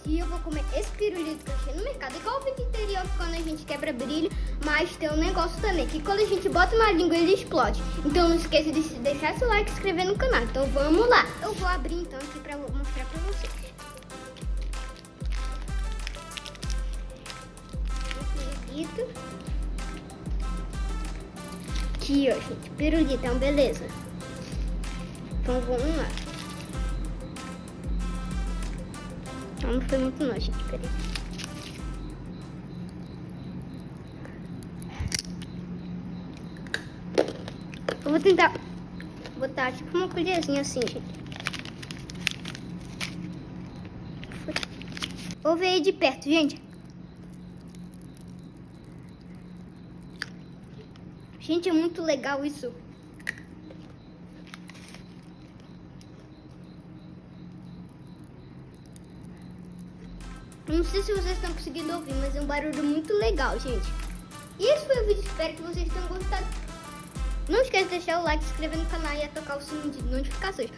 se eu vou comer esse pirulito que eu achei no mercado. Igual o vídeo anterior, quando a gente quebra brilho. Mas tem um negócio também, que quando a gente bota na língua, ele explode. Então não esqueça de deixar seu like e se inscrever no canal. Então vamos lá. Eu vou abrir então aqui pra mostrar pra vocês. Pirulito. Aqui, ó, gente. Pirulitão, beleza. Então vamos lá. Não foi muito não, gente. Peraí. Eu vou tentar botar tipo uma colherzinha assim, gente. Vou ver aí de perto, gente. Gente, é muito legal isso. Não sei se vocês estão conseguindo ouvir, mas é um barulho muito legal, gente. E esse foi o vídeo, espero que vocês tenham gostado. Não esqueça de deixar o like, se inscrever no canal e tocar o sininho de notificações.